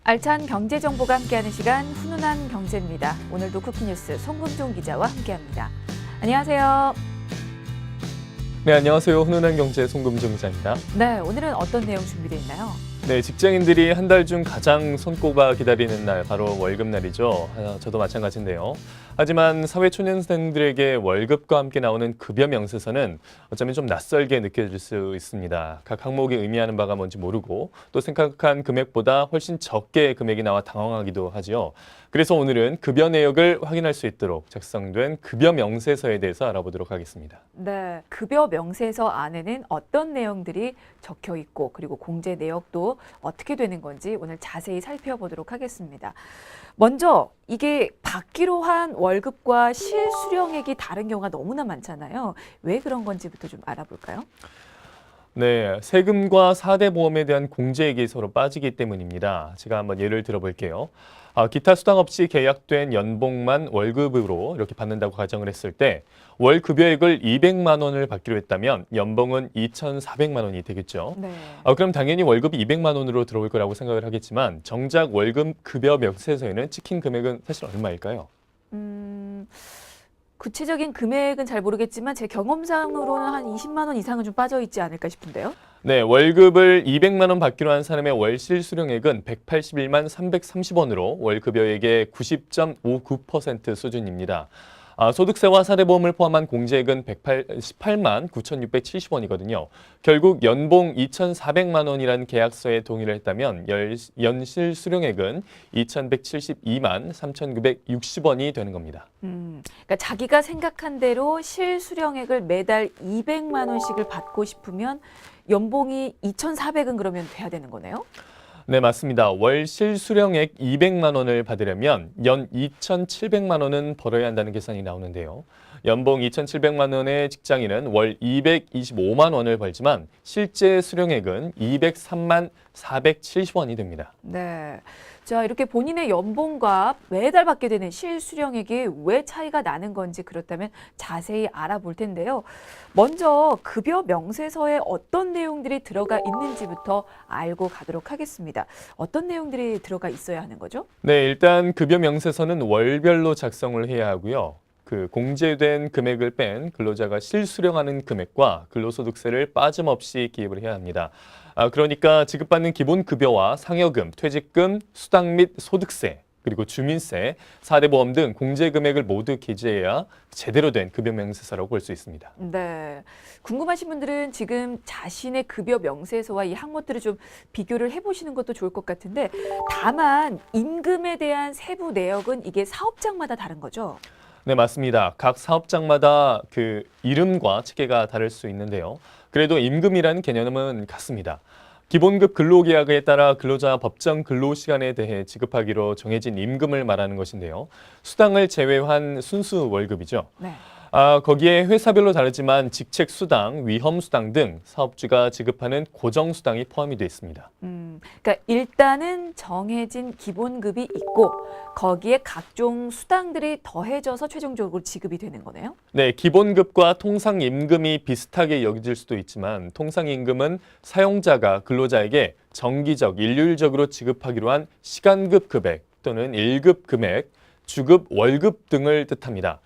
알찬 경제 정보가 함께하는 시간 훈훈한 경제입니다. 오늘도 쿠키뉴스 송금종 기자와 함께합니다. 안녕하세요. 네, 안녕하세요. 훈훈한 경제 송금종 기자입니다. 네, 오늘은 어떤 내용 준비되어 있나요? 네, 직장인들이 한 달 중 가장 손꼽아 기다리는 날, 바로 월급날이죠. 저도 마찬가지인데요. 하지만 사회초년생들에게 월급과 함께 나오는 급여 명세서는 어쩌면 좀 낯설게 느껴질 수 있습니다. 각 항목이 의미하는 바가 뭔지 모르고 또 생각한 금액보다 훨씬 적게 금액이 나와 당황하기도 하지요. 그래서 오늘은 급여 내역을 확인할 수 있도록 작성된 급여 명세서에 대해서 알아보도록 하겠습니다. 네, 급여 명세서 안에는 어떤 내용들이 적혀 있고 그리고 공제 내역도 어떻게 되는 건지 오늘 자세히 살펴보도록 하겠습니다. 먼저 이게 받기로 한 월급과 실수령액이 다른 경우가 너무나 많잖아요. 왜 그런 건지부터 좀 알아볼까요? 네, 세금과 4대 보험에 대한 공제액이 서로 빠지기 때문입니다. 제가 한번 예를 들어볼게요. 기타 수당 없이 계약된 연봉만 월급으로 이렇게 받는다고 가정을 했을 때 월 급여액을 200만 원을 받기로 했다면 연봉은 2,400만 원이 되겠죠. 네. 그럼 당연히 월급이 200만 원으로 들어올 거라고 생각을 하겠지만 정작 월급 급여 명세서에는 찍힌 금액은 사실 얼마일까요? 구체적인 금액은 잘 모르겠지만 제 경험상으로는 한 20만 원 이상은 좀 빠져 있지 않을까 싶은데요. 네, 월급을 200만 원 받기로 한 사람의 월 실수령액은 181만 330원으로 월 급여액의 90.59% 수준입니다. 소득세와 사대보험을 포함한 공제액은 118만 9,670원이거든요. 결국 연봉 2,400만 원이라는 계약서에 동의를 했다면 연실 수령액은 2,172만 3,960원이 되는 겁니다. 그러니까 자기가 생각한 대로 실수령액을 매달 200만 원씩을 받고 싶으면 연봉이 2,400은 그러면 돼야 되는 거네요? 네, 맞습니다. 월 실수령액 200만 원을 받으려면 연 2,700만 원은 벌어야 한다는 계산이 나오는데요. 연봉 2,700만 원의 직장인은 월 225만 원을 벌지만 실제 수령액은 203만 470원이 됩니다. 네. 자, 이렇게 본인의 연봉과 매달 받게 되는 실수령액이 왜 차이가 나는 건지 그렇다면 자세히 알아볼 텐데요. 먼저 급여 명세서에 어떤 내용들이 들어가 있는지부터 알고 가도록 하겠습니다. 어떤 내용들이 들어가 있어야 하는 거죠? 네, 일단 급여 명세서는 월별로 작성을 해야 하고요. 공제된 금액을 뺀 근로자가 실수령하는 금액과 근로소득세를 빠짐없이 기입을 해야 합니다. 그러니까 지급받는 기본급여와 상여금, 퇴직금, 수당 및 소득세, 그리고 주민세, 4대 보험 등 공제 금액을 모두 기재해야 제대로 된 급여 명세서라고 볼 수 있습니다. 네. 궁금하신 분들은 지금 자신의 급여 명세서와 이 항목들을 좀 비교를 해보시는 것도 좋을 것 같은데 다만 임금에 대한 세부 내역은 이게 사업장마다 다른 거죠? 네, 맞습니다. 각 사업장마다 그 이름과 체계가 다를 수 있는데요. 그래도 임금이라는 개념은 같습니다. 기본급 근로계약에 따라 근로자 법정 근로시간에 대해 지급하기로 정해진 임금을 말하는 것인데요. 수당을 제외한 순수 월급이죠. 네. 거기에 회사별로 다르지만 직책 수당, 위험 수당 등 사업주가 지급하는 고정 수당이 포함이 되어 있습니다. 그러니까 일단은 정해진 기본급이 있고 거기에 각종 수당들이 더해져서 최종적으로 지급이 되는 거네요. 네, 기본급과 통상임금이 비슷하게 여겨질 수도 있지만 통상임금은 사용자가 근로자에게 정기적, 일률적으로 지급하기로 한 시간급 금액 또는 일급 금액, 주급, 월급 등을 뜻합니다.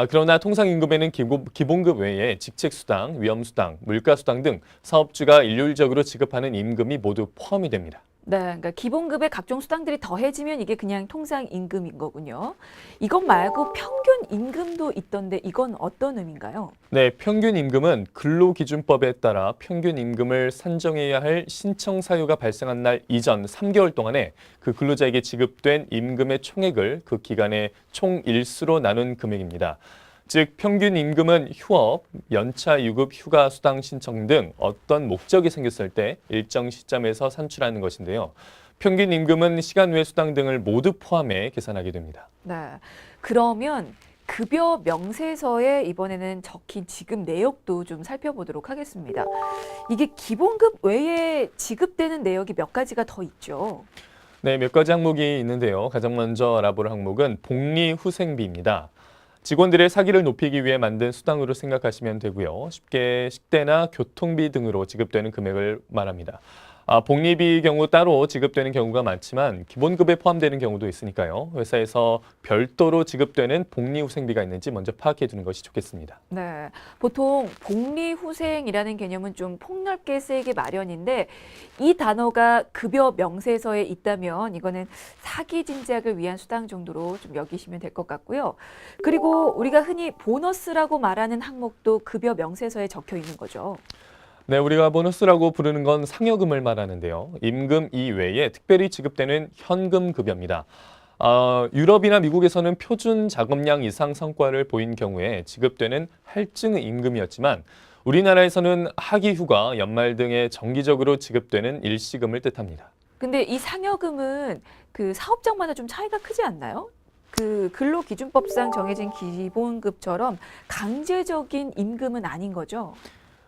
그러나 통상임금에는 기본급 외에 직책수당, 위험수당, 물가수당 등 사업주가 일률적으로 지급하는 임금이 모두 포함이 됩니다. 네, 그러니까 기본급의 각종 수당들이 더해지면 이게 그냥 통상 임금인 거군요. 이것 말고 평균 임금도 있던데 이건 어떤 의미인가요? 네, 평균 임금은 근로기준법에 따라 평균 임금을 산정해야 할 신청 사유가 발생한 날 이전 3개월 동안에 그 근로자에게 지급된 임금의 총액을 그 기간의 총 일수로 나눈 금액입니다. 즉 평균 임금은 휴업, 연차 유급 휴가 수당 신청 등 어떤 목적이 생겼을 때 일정 시점에서 산출하는 것인데요. 평균 임금은 시간 외 수당 등을 모두 포함해 계산하게 됩니다. 네, 그러면 급여 명세서에 이번에는 적힌 지급 내역도 좀 살펴보도록 하겠습니다. 이게 기본급 외에 지급되는 내역이 몇 가지가 더 있죠. 네, 몇 가지 항목이 있는데요. 가장 먼저 알아볼 항목은 복리후생비입니다. 직원들의 사기를 높이기 위해 만든 수당으로 생각하시면 되고요. 쉽게 식대나 교통비 등으로 지급되는 금액을 말합니다. 복리비 경우 따로 지급되는 경우가 많지만 기본급에 포함되는 경우도 있으니까요. 회사에서 별도로 지급되는 복리후생비가 있는지 먼저 파악해 두는 것이 좋겠습니다. 네, 보통 복리후생이라는 개념은 좀 폭넓게 쓰이기 마련인데 이 단어가 급여 명세서에 있다면 이거는 사기 진작을 위한 수당 정도로 좀 여기시면 될 것 같고요. 그리고 우리가 흔히 보너스라고 말하는 항목도 급여 명세서에 적혀 있는 거죠. 네, 우리가 보너스라고 부르는 건 상여금을 말하는데요. 임금 이외에 특별히 지급되는 현금 급여입니다. 유럽이나 미국에서는 표준 작업량 이상 성과를 보인 경우에 지급되는 할증 임금이었지만 우리나라에서는 학위 휴가, 연말 등에 정기적으로 지급되는 일시금을 뜻합니다. 근데 이 상여금은 그 사업장마다 좀 차이가 크지 않나요? 그 근로기준법상 정해진 기본급처럼 강제적인 임금은 아닌 거죠?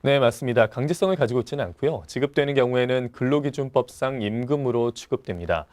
네, 맞습니다. 강제성을 가지고 있지는 않고요. 지급되는 경우에는 근로기준법상 임금으로 취급됩니다.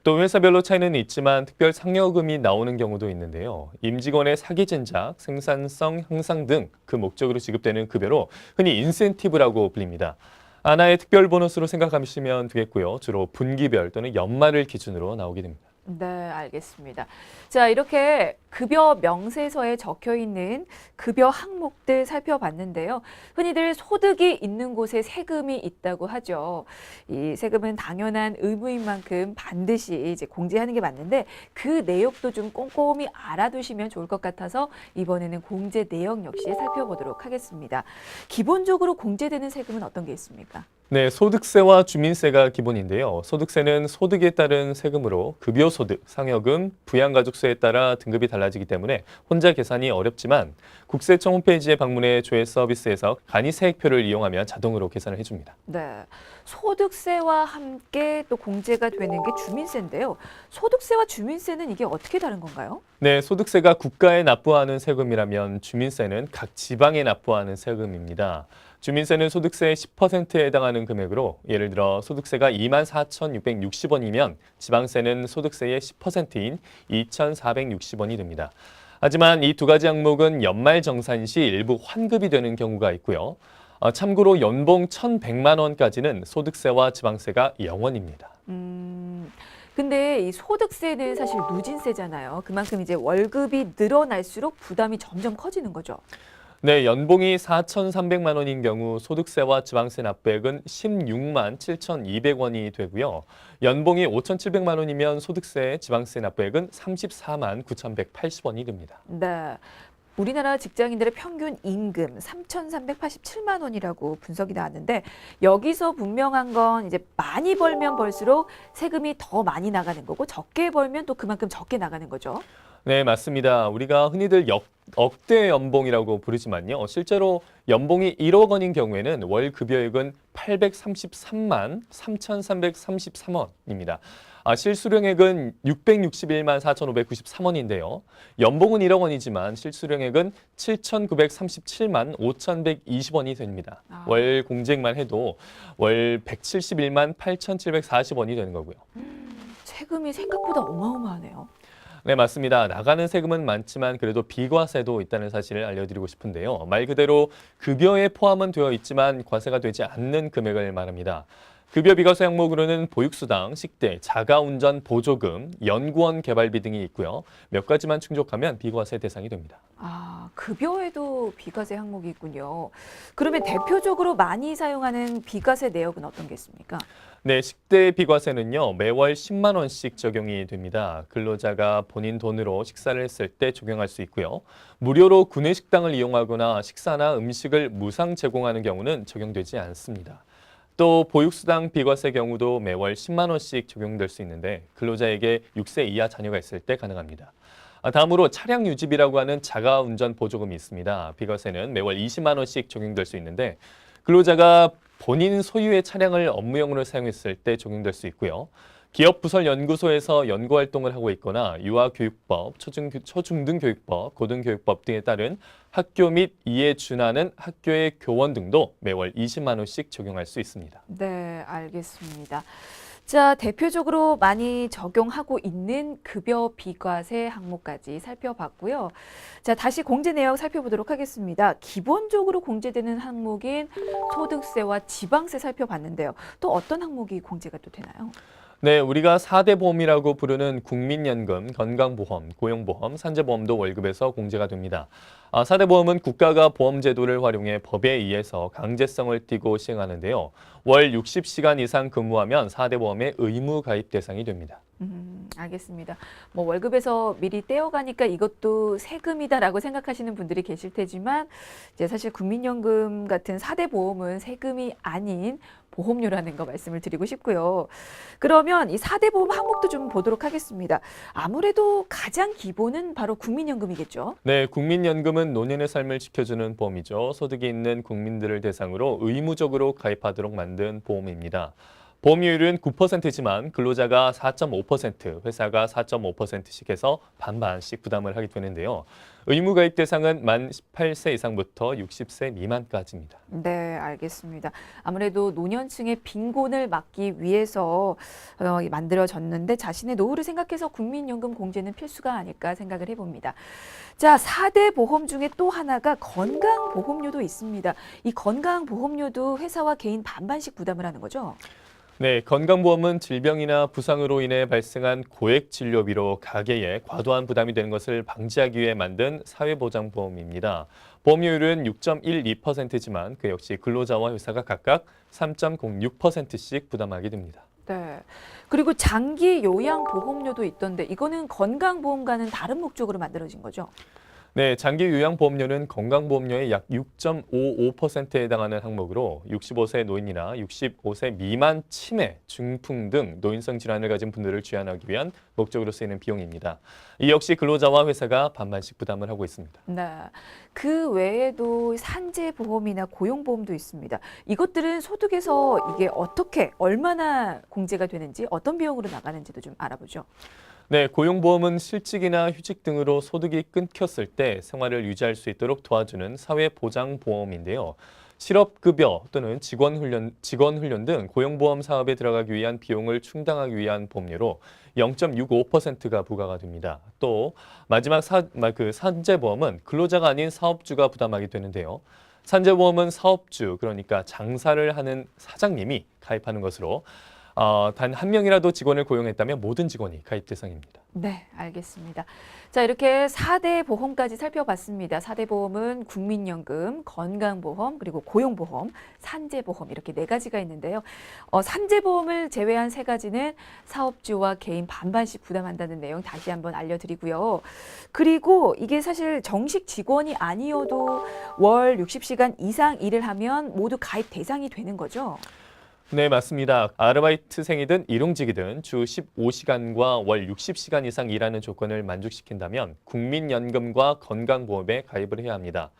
또 회사별로 차이는 있지만 특별 상여금이 나오는 경우도 있는데요. 임직원의 사기 진작, 생산성 향상 등 그 목적으로 지급되는 급여로 흔히 인센티브라고 불립니다. 하나의 특별 보너스로 생각하시면 되겠고요. 주로 분기별 또는 연말을 기준으로 나오게 됩니다. 네, 알겠습니다. 자, 이렇게 급여 명세서에 적혀 있는 급여 항목들 살펴봤는데요. 흔히들 소득이 있는 곳에 세금이 있다고 하죠. 이 세금은 당연한 의무인 만큼 반드시 이제 공제하는 게 맞는데 그 내역도 좀 꼼꼼히 알아두시면 좋을 것 같아서 이번에는 공제 내역 역시 살펴보도록 하겠습니다. 기본적으로 공제되는 세금은 어떤 게 있습니까? 네, 소득세와 주민세가 기본인데요. 소득세는 소득에 따른 세금으로 급여소득, 상여금, 부양가족세에 따라 등급이 달라지기 때문에 혼자 계산이 어렵지만 국세청 홈페이지에 방문해 조회 서비스에서 간이세액표를 이용하면 자동으로 계산을 해줍니다. 네, 소득세와 함께 또 공제가 되는 게 주민세인데요. 소득세와 주민세는 이게 어떻게 다른 건가요? 네, 소득세가 국가에 납부하는 세금이라면 주민세는 각 지방에 납부하는 세금입니다. 주민세는 소득세의 10%에 해당하는 금액으로 예를 들어 소득세가 24,660원이면 지방세는 소득세의 10%인 2,460원이 됩니다. 하지만 이 두 가지 항목은 연말 정산 시 일부 환급이 되는 경우가 있고요. 참고로 연봉 1,100만 원까지는 소득세와 지방세가 0원입니다. 근데 이 소득세는 사실 누진세잖아요. 그만큼 이제 월급이 늘어날수록 부담이 점점 커지는 거죠. 네, 연봉이 4,300만 원인 경우 소득세와 지방세 납부액은 16만 7,200원이 되고요. 연봉이 5,700만 원이면 소득세, 지방세 납부액은 34만 9,180원이 됩니다. 네. 우리나라 직장인들의 평균 임금 3,387만 원이라고 분석이 나왔는데 여기서 분명한 건 이제 많이 벌면 벌수록 세금이 더 많이 나가는 거고 적게 벌면 또 그만큼 적게 나가는 거죠. 네, 맞습니다. 우리가 흔히들 억대 연봉이라고 부르지만요. 실제로 연봉이 1억 원인 경우에는 월 급여액은 833만 3,333원입니다. 실수령액은 661만 4,593원인데요. 연봉은 1억 원이지만 실수령액은 7,937만 5,120원이 됩니다. 월 공제액만 해도 월 171만 8,740원이 되는 거고요. 세금이 생각보다 어마어마하네요. 네, 맞습니다. 나가는 세금은 많지만 그래도 비과세도 있다는 사실을 알려드리고 싶은데요. 말 그대로 급여에 포함은 되어 있지만 과세가 되지 않는 금액을 말합니다. 급여 비과세 항목으로는 보육수당, 식대, 자가운전 보조금, 연구원 개발비 등이 있고요. 몇 가지만 충족하면 비과세 대상이 됩니다. 급여에도 비과세 항목이 있군요. 그러면 대표적으로 많이 사용하는 비과세 내역은 어떤 게 있습니까? 네, 식대 비과세는요, 매월 10만 원씩 적용이 됩니다. 근로자가 본인 돈으로 식사를 했을 때 적용할 수 있고요. 무료로 구내식당을 이용하거나 식사나 음식을 무상 제공하는 경우는 적용되지 않습니다. 또 보육수당 비과세 경우도 매월 10만 원씩 적용될 수 있는데 근로자에게 6세 이하 자녀가 있을 때 가능합니다. 다음으로 차량 유지비라고 하는 자가운전 보조금이 있습니다. 비과세는 매월 20만 원씩 적용될 수 있는데 근로자가 본인 소유의 차량을 업무용으로 사용했을 때 적용될 수 있고요. 기업 부설 연구소에서 연구 활동을 하고 있거나 유아교육법, 초중등교육법, 고등교육법 등에 따른 학교 및 이에 준하는 학교의 교원 등도 매월 20만 원씩 적용할 수 있습니다. 네, 알겠습니다. 자, 대표적으로 많이 적용하고 있는 급여 비과세 항목까지 살펴봤고요. 자, 다시 공제 내역 살펴보도록 하겠습니다. 기본적으로 공제되는 항목인 소득세와 지방세 살펴봤는데요. 또 어떤 항목이 공제가 또 되나요? 네, 우리가 4대 보험이라고 부르는 국민연금, 건강보험, 고용보험, 산재보험도 월급에서 공제가 됩니다. 4대 보험은 국가가 보험제도를 활용해 법에 의해서 강제성을 띠고 시행하는데요. 월 60시간 이상 근무하면 4대 보험의 의무 가입 대상이 됩니다. 알겠습니다. 뭐 월급에서 미리 떼어가니까 이것도 세금이다라고 생각하시는 분들이 계실 테지만 이제 사실 국민연금 같은 4대 보험은 세금이 아닌 보험료라는 거 말씀을 드리고 싶고요. 그러면 이 4대 보험 항목도 좀 보도록 하겠습니다. 아무래도 가장 기본은 바로 국민연금이겠죠. 네, 국민연금은 노년의 삶을 지켜주는 보험이죠. 소득이 있는 국민들을 대상으로 의무적으로 가입하도록 만든 보험입니다. 보험료율은 9%지만 근로자가 4.5%, 회사가 4.5%씩 해서 반반씩 부담을 하게 되는데요. 의무 가입 대상은 만 18세 이상부터 60세 미만까지입니다. 네, 알겠습니다. 아무래도 노년층의 빈곤을 막기 위해서 만들어졌는데 자신의 노후를 생각해서 국민연금 공제는 필수가 아닐까 생각을 해봅니다. 자, 4대 보험 중에 또 하나가 건강보험료도 있습니다. 이 건강보험료도 회사와 개인 반반씩 부담을 하는 거죠? 네, 건강보험은 질병이나 부상으로 인해 발생한 고액 진료비로 가계에 과도한 부담이 되는 것을 방지하기 위해 만든 사회보장보험입니다. 보험료율은 6.12%지만 그 역시 근로자와 회사가 각각 3.06%씩 부담하게 됩니다. 네. 그리고 장기 요양보험료도 있던데 이거는 건강보험과는 다른 목적으로 만들어진 거죠? 네, 장기 요양보험료는 건강보험료의 약 6.55%에 해당하는 항목으로 65세 노인이나 65세 미만 치매, 중풍 등 노인성 질환을 가진 분들을 지원하기 위한 목적으로 쓰이는 비용입니다. 이 역시 근로자와 회사가 반반씩 부담을 하고 있습니다. 네. 그 외에도 산재보험이나 고용보험도 있습니다. 이것들은 소득에서 이게 어떻게, 얼마나 공제가 되는지, 어떤 비용으로 나가는지도 좀 알아보죠. 네, 고용보험은 실직이나 휴직 등으로 소득이 끊겼을 때 생활을 유지할 수 있도록 도와주는 사회보장보험인데요. 실업급여 또는 직원훈련 등 고용보험 사업에 들어가기 위한 비용을 충당하기 위한 보험료로 0.65%가 부과가 됩니다. 또 마지막 산재보험은 근로자가 아닌 사업주가 부담하게 되는데요. 산재보험은 사업주, 그러니까 장사를 하는 사장님이 가입하는 것으로 단 한 명이라도 직원을 고용했다면 모든 직원이 가입 대상입니다. 네, 알겠습니다. 자, 이렇게 4대 보험까지 살펴봤습니다. 4대 보험은 국민연금, 건강보험, 그리고 고용보험, 산재보험 이렇게 네 가지가 있는데요. 산재보험을 제외한 세 가지는 사업주와 개인 반반씩 부담한다는 내용 다시 한번 알려드리고요. 그리고 이게 사실 정식 직원이 아니어도 월 60시간 이상 일을 하면 모두 가입 대상이 되는 거죠. 네, 맞습니다. 아르바이트생이든 일용직이든 주 15시간과 월 60시간 이상 일하는 조건을 만족시킨다면 국민연금과 건강보험에 가입을 해야 합니다.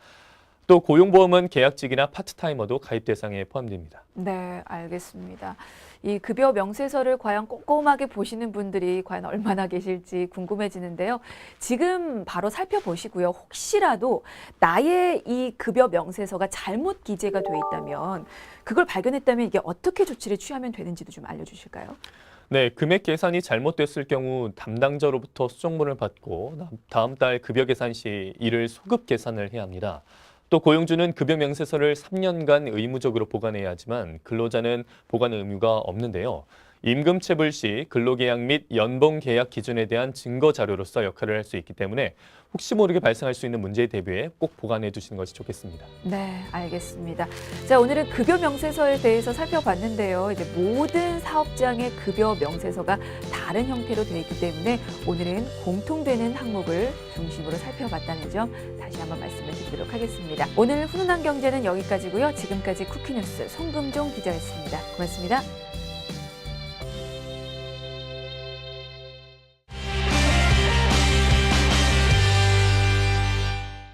또 고용보험은 계약직이나 파트타이머도 가입 대상에 포함됩니다. 네, 알겠습니다. 이 급여 명세서를 과연 꼼꼼하게 보시는 분들이 과연 얼마나 계실지 궁금해지는데요. 지금 바로 살펴보시고요. 혹시라도 나의 이 급여 명세서가 잘못 기재가 돼 있다면 그걸 발견했다면 이게 어떻게 조치를 취하면 되는지도 좀 알려주실까요? 네, 금액 계산이 잘못됐을 경우 담당자로부터 수정본을 받고 다음 달 급여 계산 시 이를 소급 계산을 해야 합니다. 또 고용주는 급여 명세서를 3년간 의무적으로 보관해야 하지만 근로자는 보관 의무가 없는데요. 임금 체불 시 근로계약 및 연봉 계약 기준에 대한 증거 자료로서 역할을 할 수 있기 때문에 혹시 모르게 발생할 수 있는 문제에 대비해 꼭 보관해 두시는 것이 좋겠습니다. 네, 알겠습니다. 자, 오늘은 급여 명세서에 대해서 살펴봤는데요. 이제 모든 사업장의 급여 명세서가 다른 형태로 되어 있기 때문에 오늘은 공통되는 항목을 중심으로 살펴봤다는 점 다시 한번 말씀을 드리도록 하겠습니다. 오늘 훈훈한 경제는 여기까지고요. 지금까지 쿠키뉴스 송금종 기자였습니다. 고맙습니다.